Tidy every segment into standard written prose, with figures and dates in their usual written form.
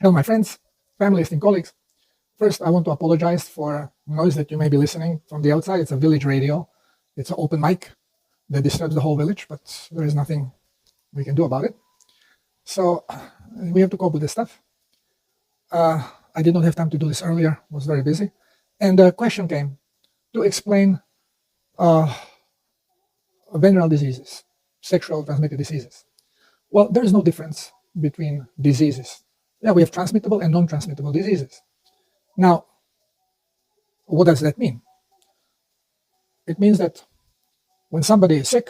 Hello, my friends, families, and colleagues. First, I want to apologize for noise that you may be listening from the outside. It's a village radio. It's an open mic that disturbs the whole village, but there is nothing we can do about it. So we have to cope with this stuff. I did not have time to do this earlier. I was very busy. And the question came to explain venereal diseases, sexual transmitted diseases. Well, there is no difference between diseases. Yeah, we have transmittable and non-transmittable diseases. Now, what does that mean? It means that when somebody is sick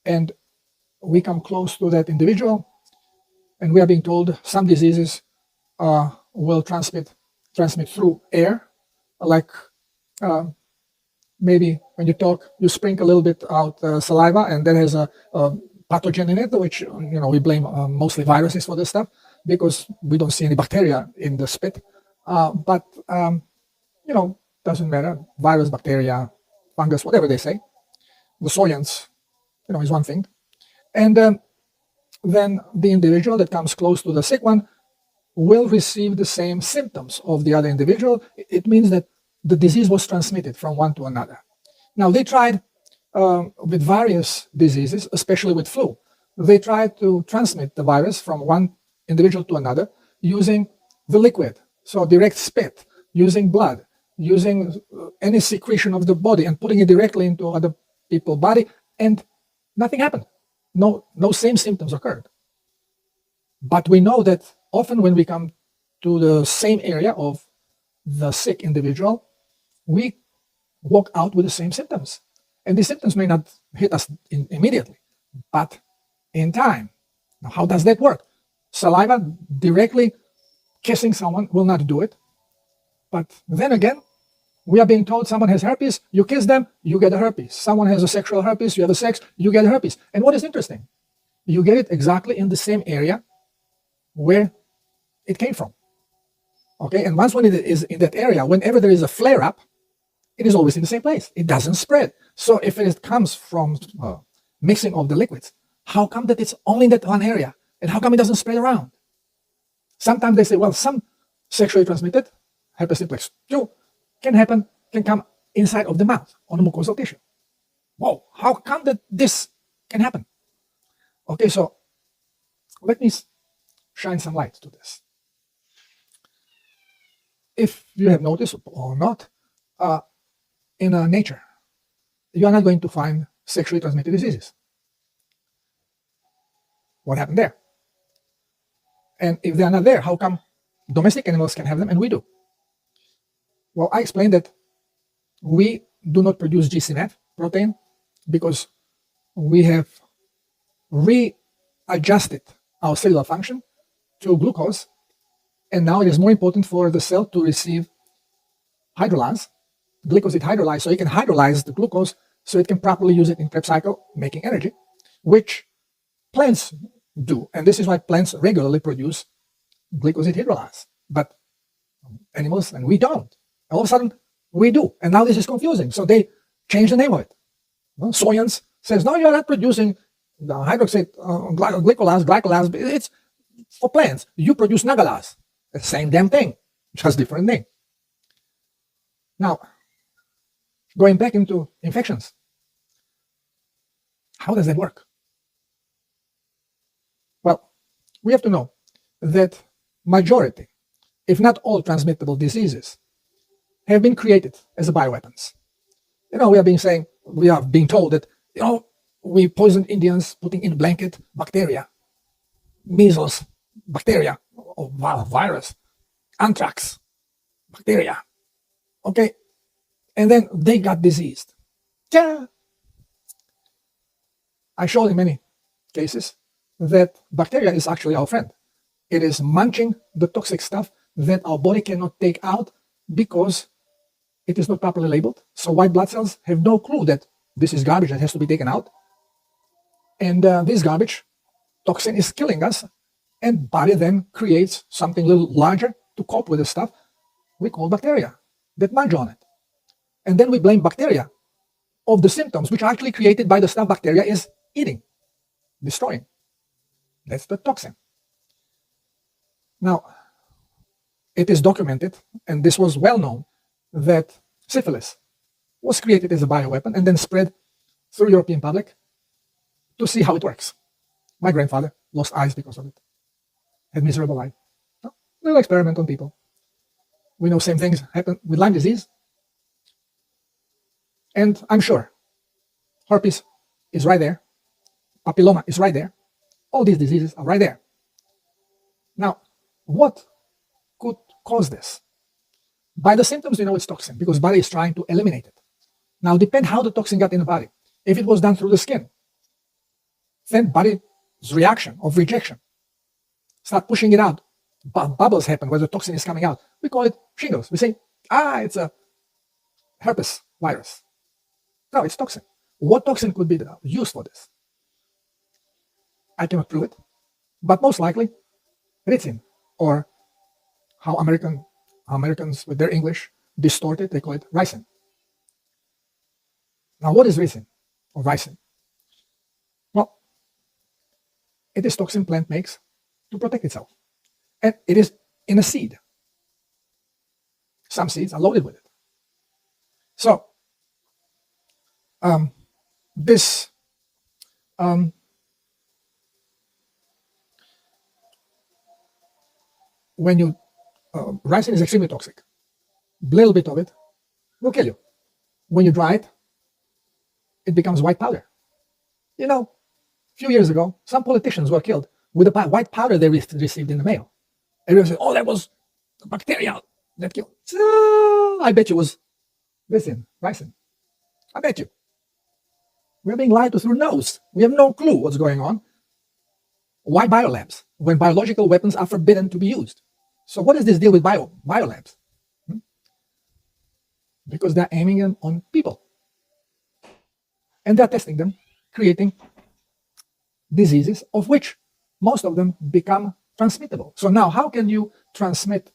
and we come close to that individual and we are being told some diseases will transmit through air, like maybe when you talk, you sprinkle a little bit out saliva and that has a pathogen in it, which we blame mostly viruses for this stuff because we don't see any bacteria in the spit. But doesn't matter. Virus, bacteria, fungus, whatever they say. The soyance, is one thing. And then the individual that comes close to the sick one will receive the same symptoms of the other individual. It means that the disease was transmitted from one to another. Now, they tried with various diseases, especially with flu. They tried to transmit the virus from one individual to another using the liquid. So direct spit, using blood, using any secretion of the body and putting it directly into other people's body, and nothing happened. No same symptoms occurred. But we know that often when we come to the same area of the sick individual, we walk out with the same symptoms. And these symptoms may not hit us immediately, but in time. Now, how does that work? Saliva directly kissing someone will not do it. But then again, we are being told someone has herpes, you kiss them, you get a herpes. Someone has a sexual herpes, you have a sex, you get a herpes. And what is interesting? You get it exactly in the same area where it came from. Okay, and once when it is in that area, whenever there is a flare-up, it is always in the same place. It doesn't spread. So if it comes from mixing of the liquids, how come that it's only in that one area? And how come it doesn't spread around? Sometimes they say, well, some sexually transmitted herpes simplex 2 can come inside of the mouth on the mucosal tissue. Whoa, how come that this can happen? Okay, so let me shine some light to this. If you have noticed or not, in nature, you are not going to find sexually transmitted diseases. What happened there? And if they are not there, how come domestic animals can have them and we do? Well, I explained that we do not produce GCMF protein because we have readjusted our cellular function to glucose, and now it is more important for the cell to receive hydrolyze, glycoside hydrolyze, so it can hydrolyze the glucose so it can properly use it in Krebs cycle, making energy, which plants do. And this is why plants regularly produce glycoside hydrolyze, but animals, and we don't. All of a sudden, we do. And now this is confusing. So they change the name of it. Soyance says, no, you're not producing the hydroxide glycolase. It's for plants. You produce nagalase. The same damn thing, just different name. Now, going back into infections, how does that work? Well, we have to know that majority, if not all transmittable diseases, have been created as bioweapons. We are being told that, we poisoned Indians putting in blanket bacteria, measles, bacteria, or virus, anthrax, bacteria. Okay, and then they got diseased. Yeah. I showed in many cases that bacteria is actually our friend. It is munching the toxic stuff that our body cannot take out because it is not properly labeled. So white blood cells have no clue that this is garbage that has to be taken out. And this garbage toxin is killing us, and body then creates something a little larger to cope with the stuff we call bacteria that munch on it. And then we blame bacteria of the symptoms which are actually created by the stuff bacteria is eating, destroying. That's the toxin. Now, it is documented, and this was well known, that syphilis was created as a bioweapon and then spread through European public to see how it works. My grandfather lost eyes because of it, had miserable life. Little experiment on people. We know same things happen with Lyme disease. And I'm sure herpes is right there. Papilloma is right there. All these diseases are right there. Now, what could cause this? By the symptoms, we know it's toxin because body is trying to eliminate it. Now, depend how the toxin got in the body. If it was done through the skin, then body's reaction of rejection, start pushing it out. Bubbles happen where the toxin is coming out. We call it shingles. We say, it's a herpes virus. No, it's toxin. What toxin could be used for this? I cannot prove it, but most likely ricin, or how Americans with their English distort it, they call it ricin. Now, what is ricin or ricin? Well, it is toxin plant makes to protect itself, and it is in a seed. Some seeds are loaded with it. So, when you ricin is extremely toxic. A little bit of it will kill you. When you dry it, it becomes white powder. You know, a few years ago, some politicians were killed with the white powder they received in the mail. Everyone said, "Oh, that was the bacteria that killed." I bet you it was ricin. I bet you. We're being lied to through nose. We have no clue what's going on. Why biolabs when biological weapons are forbidden to be used? So what does this deal with biolabs? Because they're aiming them on people. And they're testing them, creating diseases, of which most of them become transmittable. So now, how can you transmit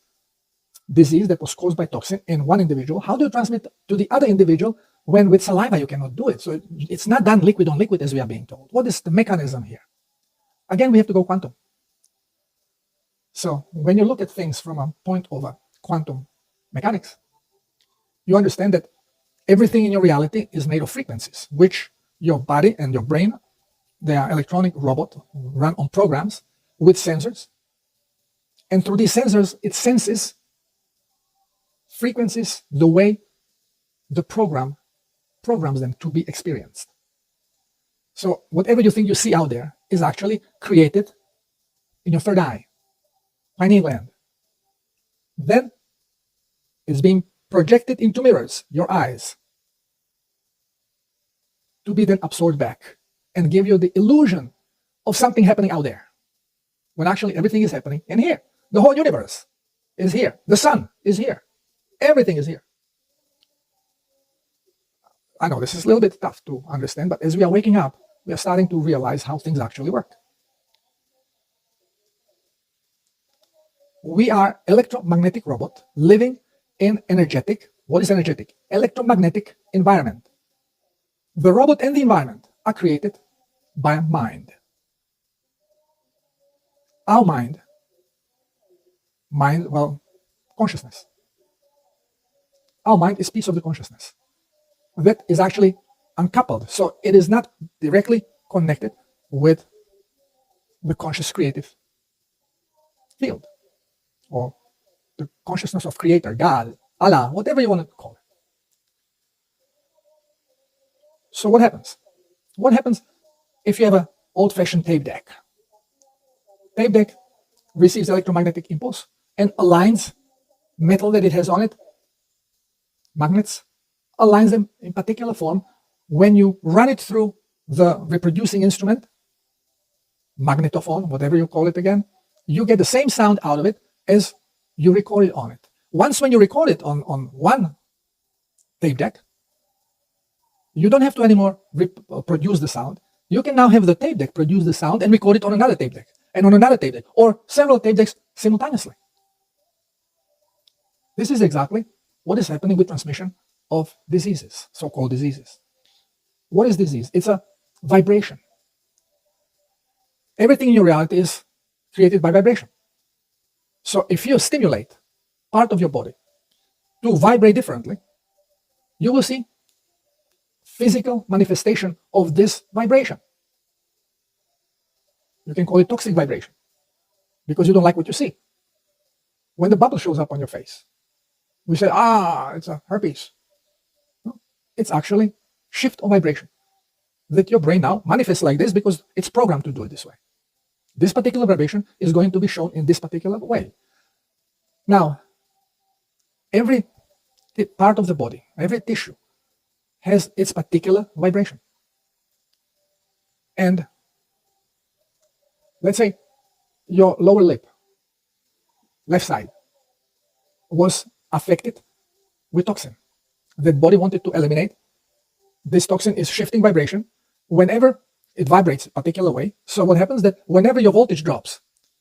disease that was caused by toxin in one individual? How do you transmit to the other individual when with saliva you cannot do it? So it's not done liquid on liquid as we are being told. What is the mechanism here? Again, we have to go quantum. So when you look at things from a point of quantum mechanics, you understand that everything in your reality is made of frequencies, which your body and your brain, they are electronic robot run on programs with sensors. And through these sensors, it senses frequencies the way the program programs them to be experienced. So whatever you think you see out there is actually created in your third eye, pineal gland. Then it's being projected into mirrors, your eyes, to be then absorbed back and give you the illusion of something happening out there, when actually everything is happening in here. The whole universe is here. The sun is here. Everything is here. I know this is a little bit tough to understand, but as we are waking up, we are starting to realize how things actually work. We are electromagnetic robot living in energetic, what is energetic? Electromagnetic environment. The robot and the environment are created by mind. Our mind, consciousness. Our mind is piece of the consciousness that is actually uncoupled. So it is not directly connected with the conscious creative field, or the consciousness of creator, God, Allah, whatever you want to call it. So what happens? What happens if you have an old-fashioned tape deck? Tape deck receives electromagnetic impulse and aligns metal that it has on it, magnets, aligns them in particular form. When you run it through the reproducing instrument, magnetophone, whatever you call it again, you get the same sound out of it as you record it on it. Once when you record it on one tape deck, you don't have to anymore produce the sound. You can now have the tape deck produce the sound and record it on another tape deck, and on another tape deck, or several tape decks simultaneously. This is exactly what is happening with transmission of diseases, so-called diseases. What is disease? It's a vibration. Everything in your reality is created by vibration. So if you stimulate part of your body to vibrate differently, you will see physical manifestation of this vibration. You can call it toxic vibration because you don't like what you see. When the bubble shows up on your face, we say, it's a herpes. No, it's actually shift of vibration that your brain now manifests like this because it's programmed to do it this way. This particular vibration is going to be shown in this particular way. Now, every part of the body, every tissue has its particular vibration. And let's say your lower lip, left side, was affected with toxin. The body wanted to eliminate. This toxin is shifting vibration whenever it vibrates a particular way. So what happens that whenever your voltage drops,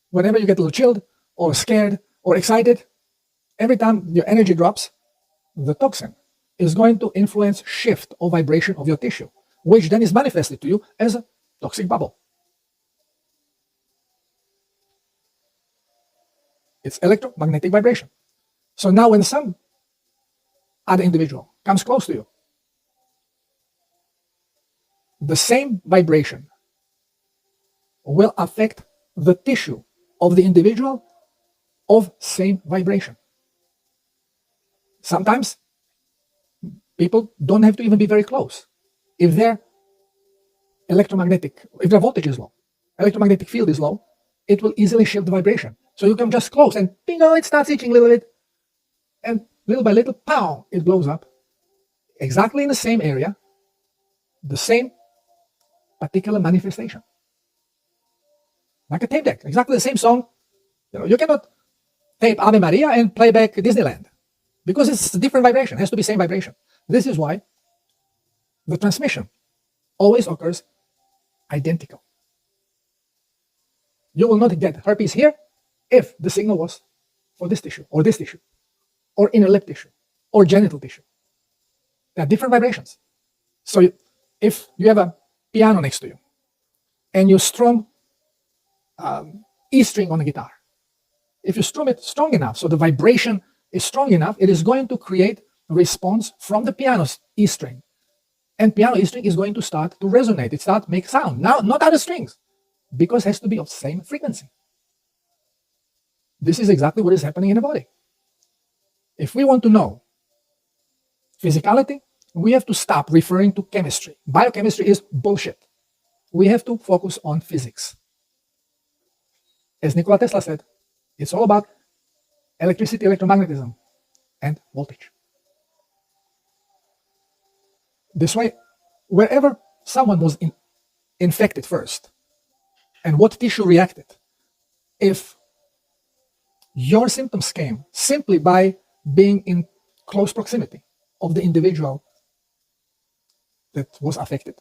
whenever you get a little chilled or scared or excited, every time your energy drops, the toxin is going to influence shift or vibration of your tissue, which then is manifested to you as a toxic bubble. It's electromagnetic vibration. So now when some other individual comes close to you, the same vibration will affect the tissue of the individual of same vibration. Sometimes people don't have to even be very close. If their voltage is low, electromagnetic field is low, it will easily shift the vibration. So you come just close and bingo, it starts itching a little bit. And little by little, pow, it blows up. Exactly in the same area, the same particular manifestation. Like a tape deck, exactly the same song. You cannot tape Ave Maria and play back Disneyland because it's a different vibration. It has to be same vibration. This is why the transmission always occurs identical. You will not get herpes here if the signal was for this tissue, or inner lip tissue, or genital tissue. There are different vibrations. So if you have a piano next to you, and you strum E string on the guitar, if you strum it strong enough, so the vibration is strong enough, it is going to create a response from the piano's E string. And piano E string is going to start to resonate. It starts to make sound. Now, not other strings, because it has to be of the same frequency. This is exactly what is happening in the body. If we want to know physicality, we have to stop referring to chemistry. Biochemistry is bullshit. We have to focus on physics. As Nikola Tesla said, it's all about electricity, electromagnetism, and voltage. This way, wherever someone was infected first, and what tissue reacted, if your symptoms came simply by being in close proximity of the individual that was affected,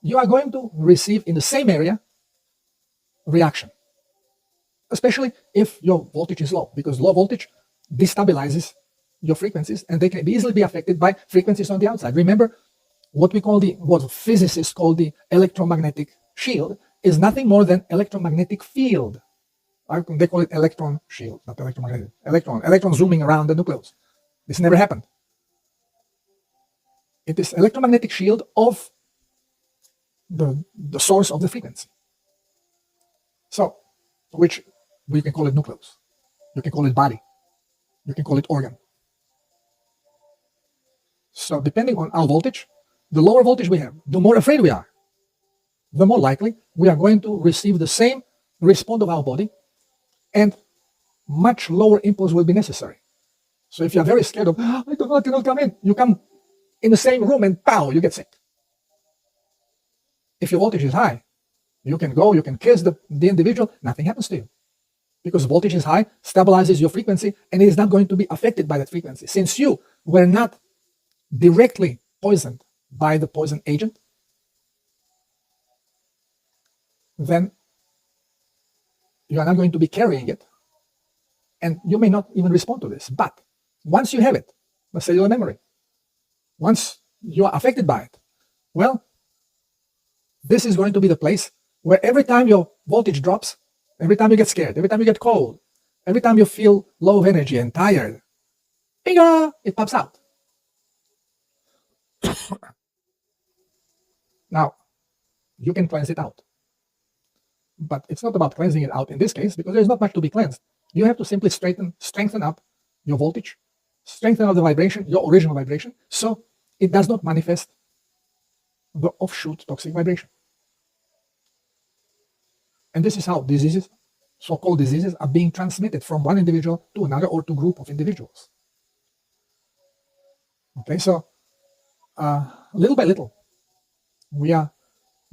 you are going to receive in the same area reaction, especially if your voltage is low, because low voltage destabilizes your frequencies and they can easily be affected by frequencies on the outside. Remember, what physicists call the electromagnetic shield is nothing more than electromagnetic field. They call it electron shield, not electromagnetic. Electrons zooming around the nucleus. This never happened. It is electromagnetic shield of the source of the frequency. So, which we can call it nucleus. You can call it body. You can call it organ. So depending on our voltage, the lower voltage we have, the more afraid we are, the more likely we are going to receive the same response of our body, and much lower impulse will be necessary. So if you are very scared of, I cannot come in, you come in the same room and pow, you get sick. If your voltage is high, you can go, you can kiss the individual, nothing happens to you. Because voltage is high, stabilizes your frequency, and it is not going to be affected by that frequency. Since you were not directly poisoned by the poison agent, then you are not going to be carrying it. And you may not even respond to this. But once you have it, the cellular memory, once you are affected by it, well, this is going to be the place where every time your voltage drops, every time you get scared, every time you get cold, every time you feel low of energy and tired, it pops out. Now, you can cleanse it out. But it's not about cleansing it out in this case, because there's not much to be cleansed. You have to simply strengthen up your voltage, strengthen up the vibration, your original vibration, so it does not manifest the offshoot toxic vibration. And this is how diseases, so-called diseases, are being transmitted from one individual to another or to a group of individuals. Okay, so little by little, we are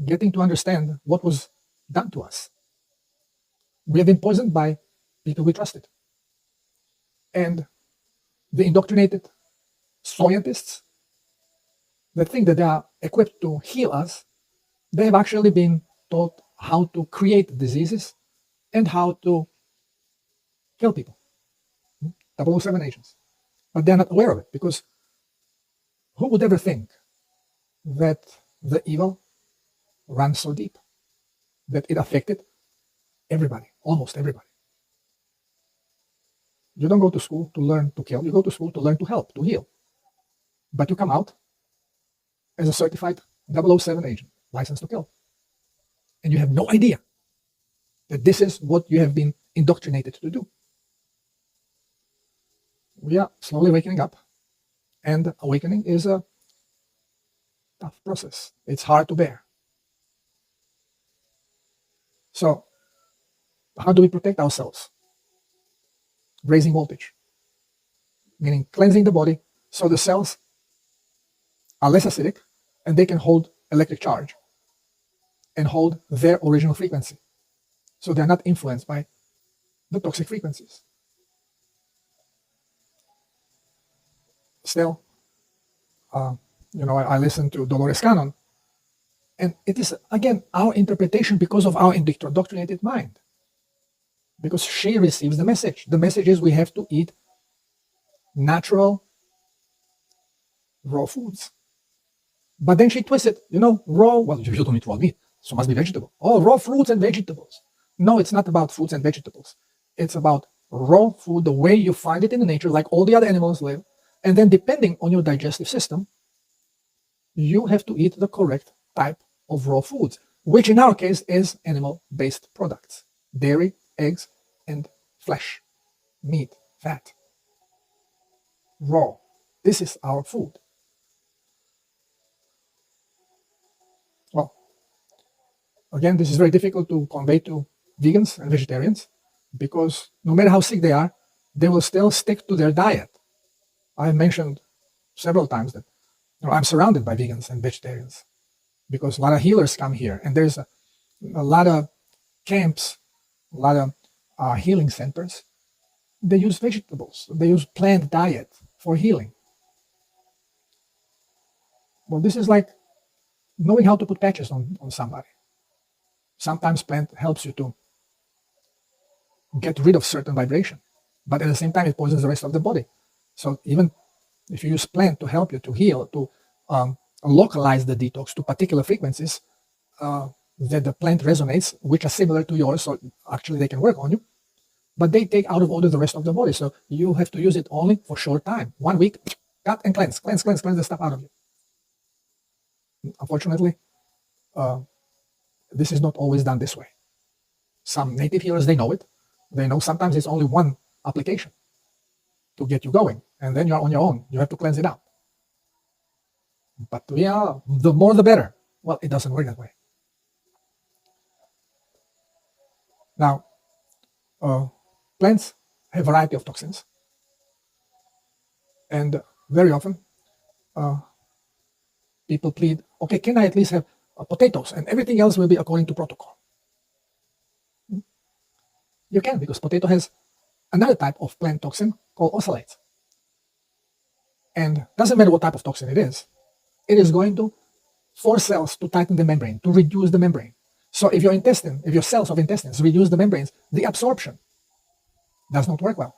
getting to understand what was done to us. We have been poisoned by people we trusted. And the indoctrinated scientists that think that they are equipped to heal us, they have actually been taught how to create diseases and how to kill people. 007 agents. But they're not aware of it, because who would ever think that the evil runs so deep, that it affected everybody, almost everybody. You don't go to school to learn to kill, you go to school to learn to help, to heal. But you come out as a certified 007 agent, licensed to kill. And you have no idea that this is what you have been indoctrinated to do. We are slowly waking up, and awakening is a tough process. It's hard to bear. So, how do we protect ourselves? Raising voltage, meaning cleansing the body so the cells are less acidic and they can hold electric charge and hold their original frequency. So they're not influenced by the toxic frequencies. Still, I listen to Dolores Cannon, and it is, again, our interpretation because of our indoctrinated mind. Because she receives the message. The message is we have to eat natural, raw foods. But then she twists it, raw, well, you don't eat raw meat, so must be vegetable. Oh, raw fruits and vegetables. No, it's not about fruits and vegetables. It's about raw food, the way you find it in the nature, like all the other animals live. And then depending on your digestive system, you have to eat the correct type of raw foods, which in our case is animal-based products. Dairy, eggs, and flesh, meat, fat. Raw. This is our food. Well, again, this is very difficult to convey to vegans and vegetarians, because no matter how sick they are, they will still stick to their diet. I mentioned several times that I'm surrounded by vegans and vegetarians, because a lot of healers come here, and there's a lot of camps, a lot of healing centers. They use vegetables, they use plant diet for healing. Well, this is like knowing how to put patches on somebody. Sometimes plant helps you to get rid of certain vibration, but at the same time it poisons the rest of the body. So even if you use plant to help you to heal, to localize the detox to particular frequencies that the plant resonates, which are similar to yours, so actually they can work on you, but they take out of order the rest of the body. So you have to use it only for short time. 1 week, cut and cleanse the stuff out of you. Unfortunately, this is not always done this way. Some native healers, they know it. They know sometimes it's only one application to get you going, and then you're on your own. You have to cleanse it out. But the more the better. Well, it doesn't work that way. Now, plants have a variety of toxins, and very often people plead, okay, can I at least have potatoes, and everything else will be according to protocol? You can, because potato has another type of plant toxin called oxalates. And doesn't matter what type of toxin it is going to force cells to tighten the membrane, to reduce the membrane. So if your cells of intestines reduce the membranes, the absorption does not work well.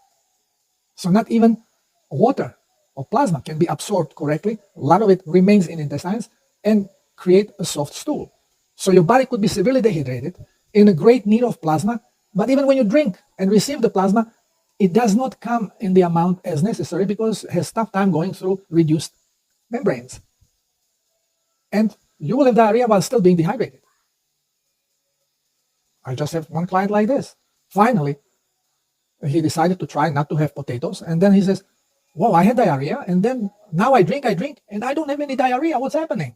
So not even water or plasma can be absorbed correctly. A lot of it remains in intestines and create a soft stool. So your body could be severely dehydrated, in a great need of plasma, but even when you drink and receive the plasma, it does not come in the amount as necessary because it has tough time going through reduced membranes. And you will have diarrhea while still being dehydrated. I just have one client like this. Finally, he decided to try not to have potatoes, and then he says, "Whoa, I had diarrhea, and then now I drink, and I don't have any diarrhea. What's happening?"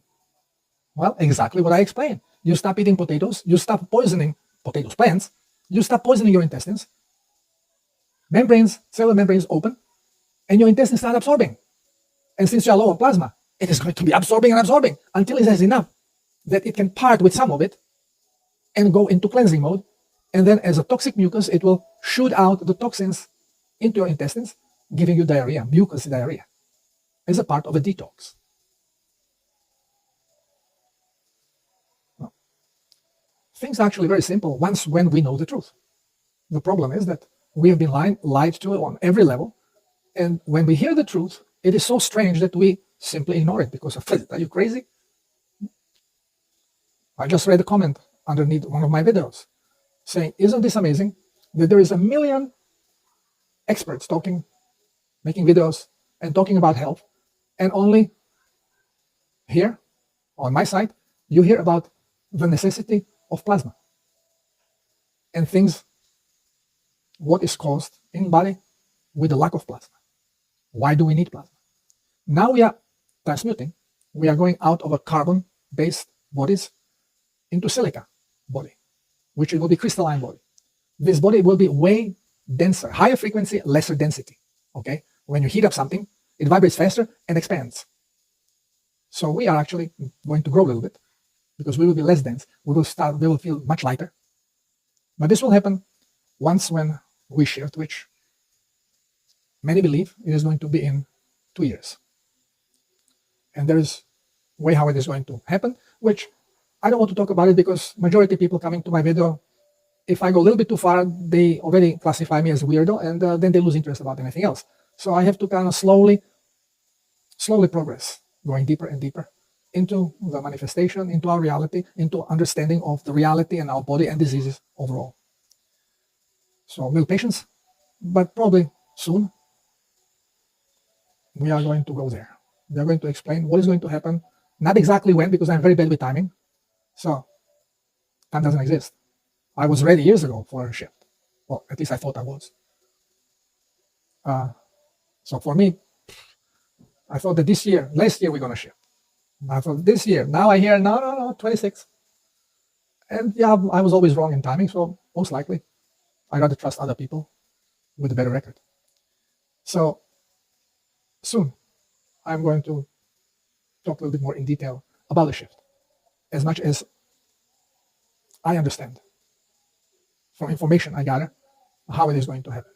Well, exactly what I explained. You stop eating potatoes, you stop poisoning potatoes plants, you stop poisoning your intestines, membranes, cellular membranes open, and your intestines start absorbing. And since you are low on plasma, it is going to be absorbing and absorbing until it has enough that it can part with some of it and go into cleansing mode. And then as a toxic mucus, it will shoot out the toxins into your intestines, giving you diarrhea, mucus diarrhea, as a part of a detox. Well, things are actually very simple when we know the truth. The problem is that we have been lied to on every level. And when we hear the truth, it is so strange that we simply ignore it because of, are you crazy? I just read a comment underneath one of my videos saying, isn't this amazing that there is 1 million experts talking, making videos and talking about health, and only here on my site, you hear about the necessity of plasma and things, what is caused in body with the lack of plasma. Why do we need plasma? Now we are transmuting. We are going out of a carbon-based bodies into silica body, which will be crystalline body. This body will be way denser, higher frequency, lesser density. Okay, when you heat up something, it vibrates faster and expands. So we are actually going to grow a little bit because we will be less dense. We will feel much lighter. But this will happen once when we shift, which many believe it is going to be in 2 years. And there is a way how it is going to happen, which I don't want to talk about it because majority of people coming to my video, if I go a little bit too far, they already classify me as weirdo, and then they lose interest about anything else. So I have to kind of slowly progress, going deeper and deeper into the manifestation, into our reality, into understanding of the reality and our body and diseases overall. So a little patience, but probably soon we are going to go there. We are going to explain what is going to happen, not exactly when, because I'm very bad with timing. So time doesn't exist. I was ready years ago for a shift. Well, at least I thought I was. So for me, I thought that last year we're going to shift. I thought this year. Now I hear, no, 26. And yeah, I was always wrong in timing, so most likely I'd rather trust other people with a better record. So soon I'm going to talk a little bit more in detail about the shift, as much as I understand from information I gather how it is going to happen.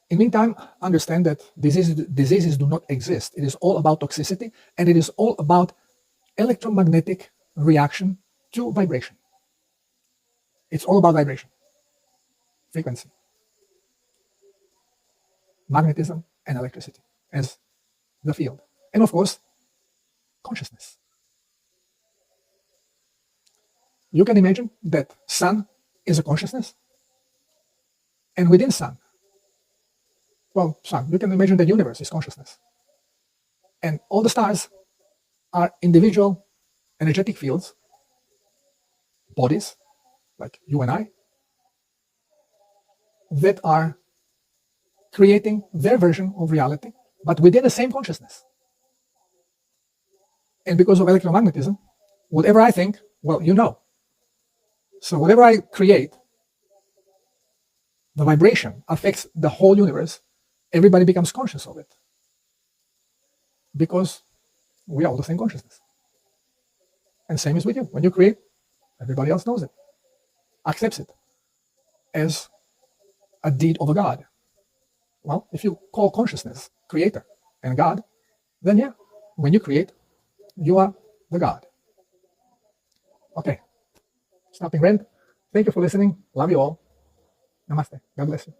In the meantime, understand that diseases do not exist. It is all about toxicity, and it is all about electromagnetic reaction to vibration. It's all about vibration, frequency, magnetism, and electricity as the field. And of course, consciousness. You can imagine that sun is a consciousness, and within sun, you can imagine the universe is consciousness. And all the stars are individual energetic fields, bodies, like you and I, that are creating their version of reality, but within the same consciousness. And because of electromagnetism, whatever I think, well, you know. So whatever I create, the vibration affects the whole universe. Everybody becomes conscious of it because we are all the same consciousness. And same is with you. When you create, everybody else knows it, accepts it as a deed of a God. Well, if you call consciousness creator and God, then yeah, when you create, you are the God. Okay, stopping rant. Thank you for listening. Love you all. Namaste. God bless you.